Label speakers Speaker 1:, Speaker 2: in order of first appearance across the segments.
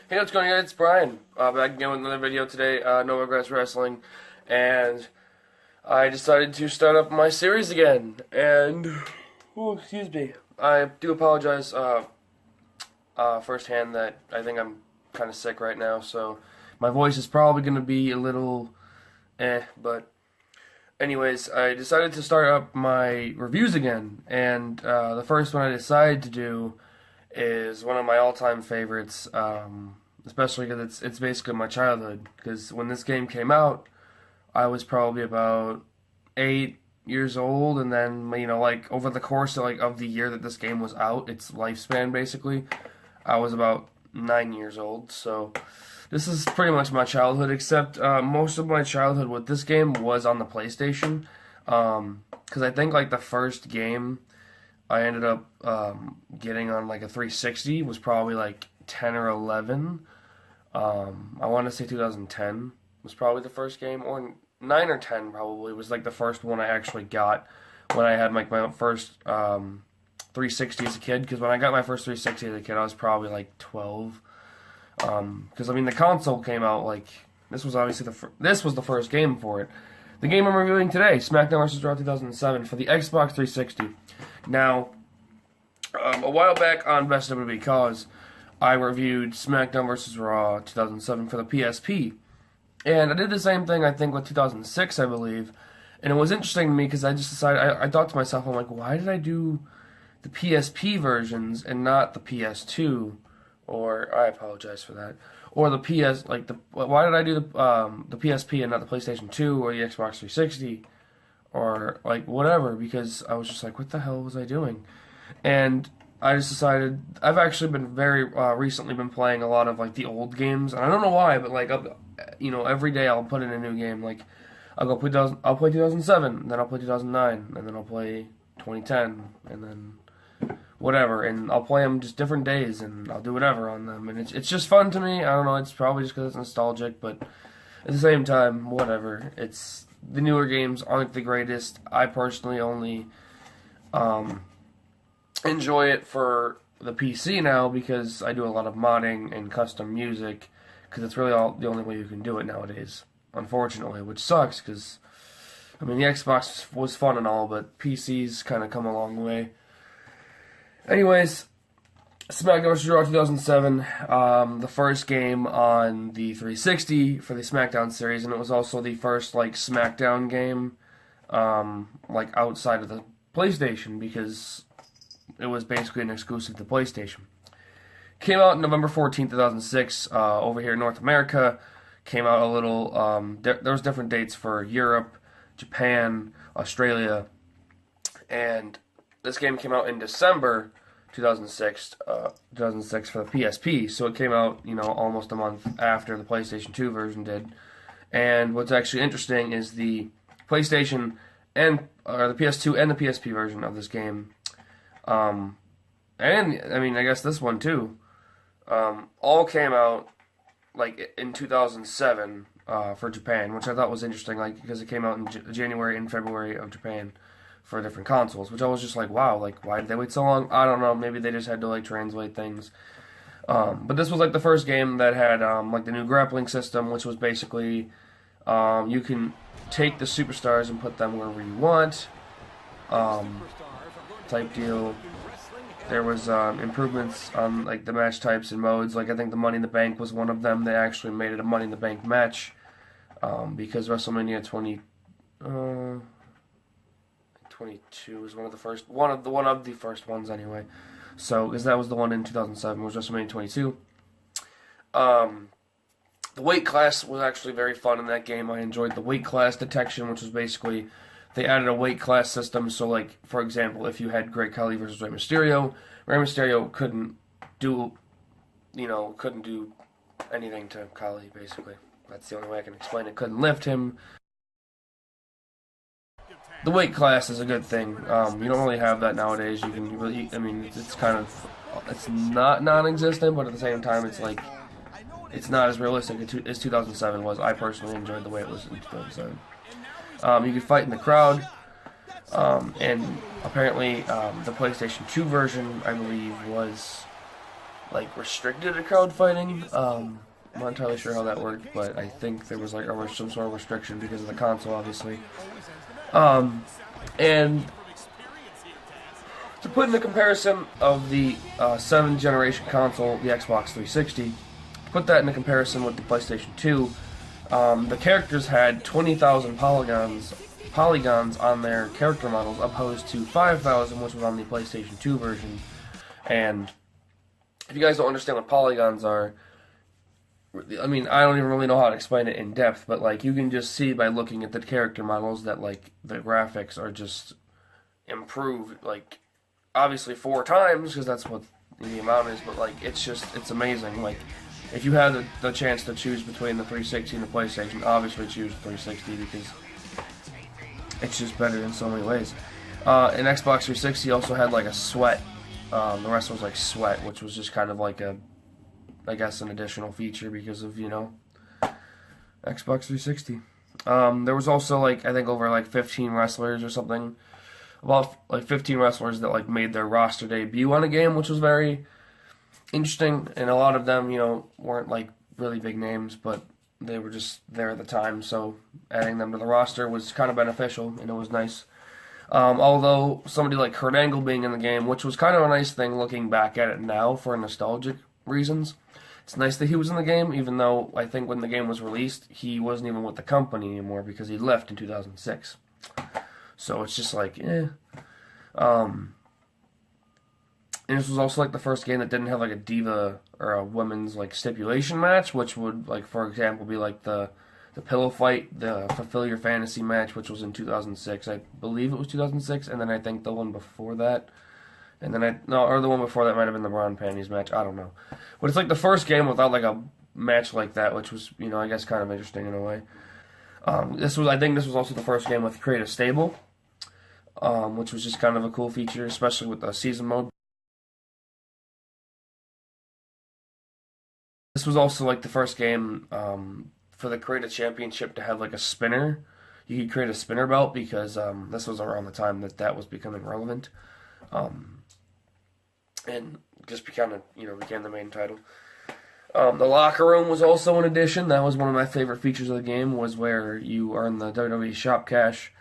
Speaker 1: Hey, what's going on? It's Brian. Back again with another video today, NoRegretsWrestling, and I decided to start up my series again, and, excuse me, I do apologize, firsthand that I think I'm kind of sick right now, so my voice is probably going to be a little but anyways, I decided to start up my reviews again, and the first one I decided to do is one of my all-time favorites, especially because it's basically my childhood. Because when this game came out, I was probably about 8 years old, and then like over the course of the year that this game was out, its lifespan basically, I was about 9 years old. So this is pretty much my childhood, except most of my childhood with this game was on the PlayStation. Because I think like the first game I ended up getting on like a 360 was probably like 10 or 11. I want to say 2010 was probably the first game, or 9 or 10 probably was like the first one I actually got when I had like my first 360 as a kid. Because when I got my first 360 as a kid, I was probably like 12. Because I mean the console came out like this was obviously this was the first game for it. The game I'm reviewing today, Smackdown vs. Raw 2007 for the Xbox 360. Now, a while back on Best of Because, I reviewed Smackdown vs. Raw 2007 for the PSP. And I did the same thing, I think, with 2006, I believe. And it was interesting to me because I just decided, I thought to myself, I'm like, why did I do the PSP versions and not the PS2? Or, I apologize for that. Or the PS, like, why did I do the PSP and not the PlayStation 2 or the Xbox 360? Or, like, whatever, because I was just like, what the hell was I doing? And I just decided, I've actually been very, recently been playing a lot of, like, the old games. And I don't know why, but, like, every day I'll put in a new game. Like, I'll play 2007, then I'll play 2009, and then I'll play 2010, and then whatever. And I'll play them just different days, and I'll do whatever on them. And it's just fun to me. I don't know, it's probably just because it's nostalgic, but at the same time, whatever. The newer games aren't the greatest. I personally only enjoy it for the PC now because I do a lot of modding and custom music because it's really the only way you can do it nowadays, unfortunately, which sucks because, I mean, the Xbox was fun and all, but PCs kind of come a long way. Anyways, SmackDown vs. Raw 2007, the first game on the 360 for the SmackDown series, and it was also the first, like, SmackDown game, like, outside of the PlayStation, because it was basically an exclusive to PlayStation. Came out November 14th, 2006, over here in North America. Came out a little, there was different dates for Europe, Japan, Australia, and this game came out in December 2006 for the PSP, so it came out, almost a month after the PlayStation 2 version did. And what's actually interesting is the PlayStation and the PS2 and the PSP version of this game, and I mean I guess this one too, all came out like in 2007 for Japan, which I thought was interesting, like because it came out in January and February of Japan for different consoles, which I was just like, wow, like, why did they wait so long? I don't know, maybe they just had to, like, translate things. But this was, like, the first game that had, like, the new grappling system, which was basically, you can take the superstars and put them wherever you want, type deal. There was, improvements on, like, the match types and modes. Like, I think the Money in the Bank was one of them. They actually made it a Money in the Bank match, because WrestleMania 22 was one of the first ones anyway. So, because that was the one in 2007 was WrestleMania 22. The weight class was actually very fun in that game. I enjoyed the weight class detection, which was basically they added a weight class system. So, like, for example, if you had Great Khali versus Rey Mysterio couldn't do anything to Khali. Basically, that's the only way I can explain it. Couldn't lift him. The weight class is a good thing. You don't really have that nowadays. You can really, I mean, it's not non-existent, but at the same time, it's like, it's not as realistic as 2007 was. I personally enjoyed the way it was in 2007. You could fight in the crowd. And apparently the PlayStation 2 version, I believe, was like restricted to crowdfighting. I'm not entirely sure how that worked, but I think there was like some sort of restriction because of the console, obviously. And to put in the comparison of the 7th generation console, the Xbox 360, put that in a comparison with the PlayStation 2, the characters had 20,000 polygons on their character models, opposed to 5,000, which was on the PlayStation 2 version. And if you guys don't understand what polygons are, I mean, I don't even really know how to explain it in depth, but like you can just see by looking at the character models that like the graphics are just improved, like obviously 4 times because that's what the amount is, but like it's amazing. Like if you had the chance to choose between the 360 and the PlayStation, obviously choose the 360 because it's just better in so many ways. And Xbox 360 also had like a sweat. The rest was like sweat, which was just kind of like I guess an additional feature because of, Xbox 360. There was also like, I think over like 15 wrestlers or something. About like 15 wrestlers that like made their roster debut on a game, which was very interesting. And a lot of them, weren't like really big names, but they were just there at the time. So adding them to the roster was kind of beneficial and it was nice. Although somebody like Kurt Angle being in the game, which was kind of a nice thing looking back at it now for nostalgic reasons. It's nice that he was in the game, even though I think when the game was released, he wasn't even with the company anymore because he left in 2006. So it's just like, And this was also like the first game that didn't have like a diva or a women's like stipulation match, which would like, for example, be like the pillow fight, the Fulfill Your Fantasy match, which was in 2006. I believe it was 2006, and then I think the one before that. And then or the one before that might have been the Bra and Panties match. I don't know. But it's like the first game without like a match like that, which was, I guess kind of interesting in a way. I think this was also the first game with Create a Stable, which was just kind of a cool feature, especially with the season mode. This was also like the first game for the Create a Championship to have like a spinner. You could create a spinner belt because this was around the time that was becoming relevant. And just became the main title. The locker room was also an addition. That was one of my favorite features of the game, was where you earn the WWE Shop Cash,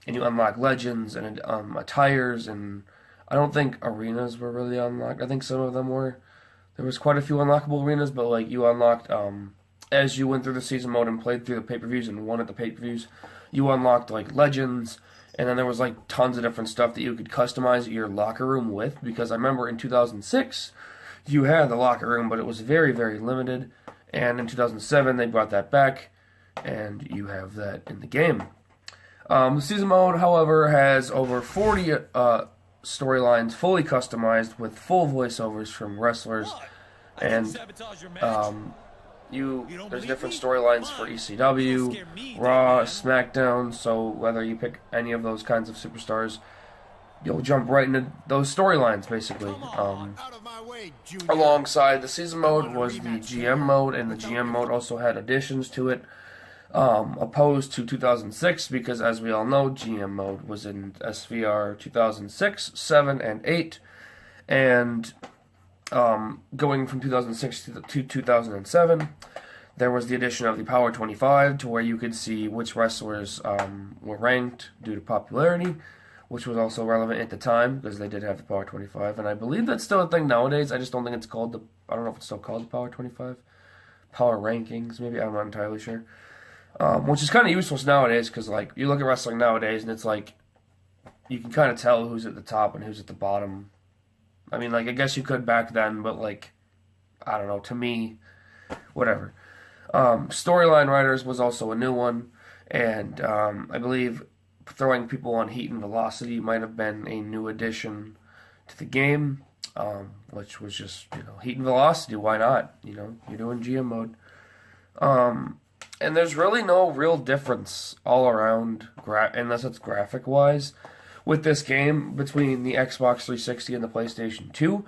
Speaker 1: and you unlock legends and attires, and I don't think arenas were really unlocked. I think some of them were. There was quite a few unlockable arenas, but like you unlocked, as you went through the season mode and played through the pay-per-views and won at the pay-per-views, you unlocked like legends. And then there was like tons of different stuff that you could customize your locker room with, because I remember in 2006 you had the locker room, but it was very, very limited. And in 2007 they brought that back, and you have that in the game. The season mode, however, has over 40 storylines fully customized with full voiceovers from wrestlers, and there's different storylines for ECW, Raw, Smackdown, so whether you pick any of those kinds of superstars, you'll jump right into those storylines, basically. Alongside the season mode was the GM mode, and the GM mode also had additions to it, opposed to 2006, because as we all know, GM mode was in SVR 2006, 7, and 8, and going from 2006 to 2007, there was the addition of the Power 25, to where you could see which wrestlers were ranked due to popularity, which was also relevant at the time, because they did have the Power 25, and I believe that's still a thing nowadays. I just don't think it's called I don't know if it's still called the Power 25. Power Rankings, maybe, I'm not entirely sure. Which is kind of useless nowadays, because like you look at wrestling nowadays, and it's like you can kind of tell who's at the top and who's at the bottom. I mean, like, I guess you could back then, but, like, I don't know, to me, whatever. Storyline Writers was also a new one, and I believe throwing people on Heat and Velocity might have been a new addition to the game, which was just, Heat and Velocity, why not? You're doing GM mode. And there's really no real difference all around, unless it's graphic-wise, with this game between the Xbox 360 and the PlayStation 2.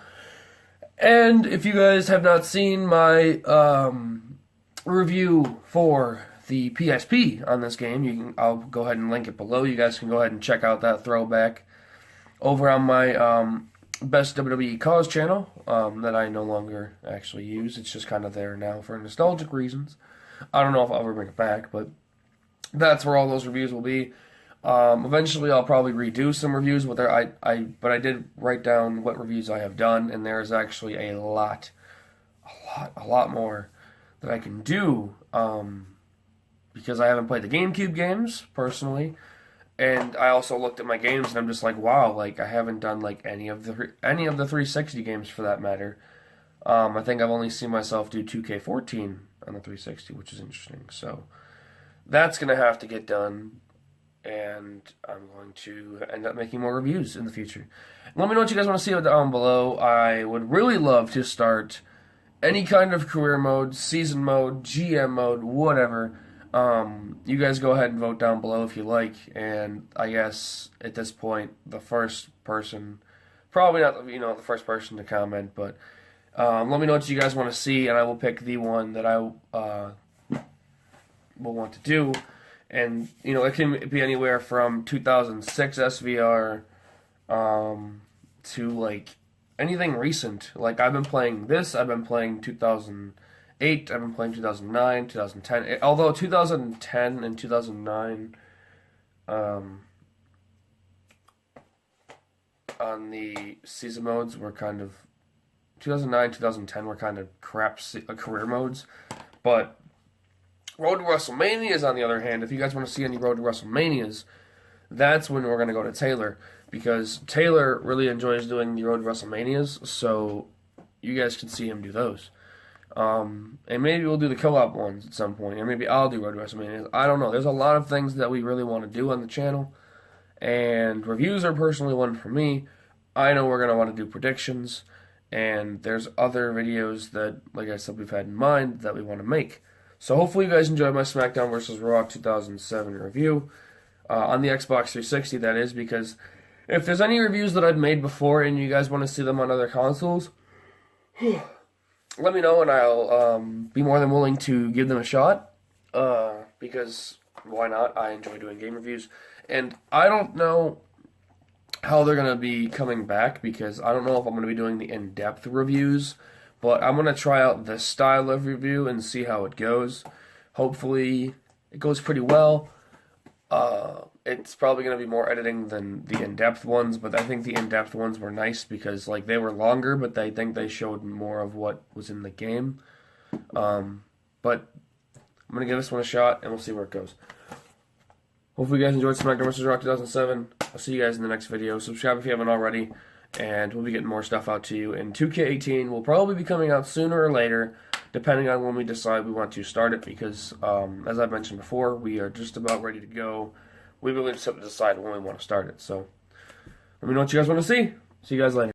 Speaker 1: And if you guys have not seen my review for the PSP on this game, I'll go ahead and link it below. You guys can go ahead and check out that throwback over on my Best WWE Cause channel that I no longer actually use. It's just kind of there now for nostalgic reasons. I don't know if I'll ever bring it back, but that's where all those reviews will be. Eventually, I'll probably redo some reviews. But I did write down what reviews I have done, and there is actually a lot more that I can do. Because I haven't played the GameCube games personally, and I also looked at my games and I'm just like, wow, like I haven't done like any of the 360 games for that matter. I think I've only seen myself do 2K14 on the 360, which is interesting. So that's gonna have to get done, and I'm going to end up making more reviews in the future. Let me know what you guys want to see down below. I would really love to start any kind of career mode, season mode, GM mode, whatever. You guys go ahead and vote down below if you like, and I guess at this point, the first person, probably not, the first person to comment, but let me know what you guys want to see, and I will pick the one that I will want to do. And, it can be anywhere from 2006 SVR to, like, anything recent. Like, I've been playing this, I've been playing 2008, I've been playing 2009, 2010. Although 2010 and 2009 on the season modes were kind of... 2009, 2010 were kind of crap career modes. But Road to WrestleManias, on the other hand, if you guys want to see any Road to WrestleManias, that's when we're going to go to Taylor. Because Taylor really enjoys doing the Road to WrestleManias, so you guys can see him do those. And maybe we'll do the co-op ones at some point, or maybe I'll do Road to WrestleMania. I don't know. There's a lot of things that we really want to do on the channel, and reviews are personally one for me. I know we're going to want to do predictions, and there's other videos that, like I said, we've had in mind that we want to make. So hopefully you guys enjoyed my Smackdown vs. Raw 2007 review, on the Xbox 360, that is, because if there's any reviews that I've made before and you guys want to see them on other consoles, let me know and I'll be more than willing to give them a shot, because why not? I enjoy doing game reviews, and I don't know how they're going to be coming back, because I don't know if I'm going to be doing the in-depth reviews, but I'm going to try out this style of review and see how it goes. Hopefully it goes pretty well. It's probably going to be more editing than the in-depth ones, but I think the in-depth ones were nice because, like, they were longer, but I think they showed more of what was in the game. But I'm going to give this one a shot, and we'll see where it goes. Hopefully you guys enjoyed Smackdown vs. Raw 2007. I'll see you guys in the next video. Subscribe if you haven't already, and we'll be getting more stuff out to you. And 2K18 will probably be coming out sooner or later, depending on when we decide we want to start it, because, as I mentioned before, we are just about ready to go. We really just have to decide when we want to start it. So, let me know what you guys want to see. See you guys later.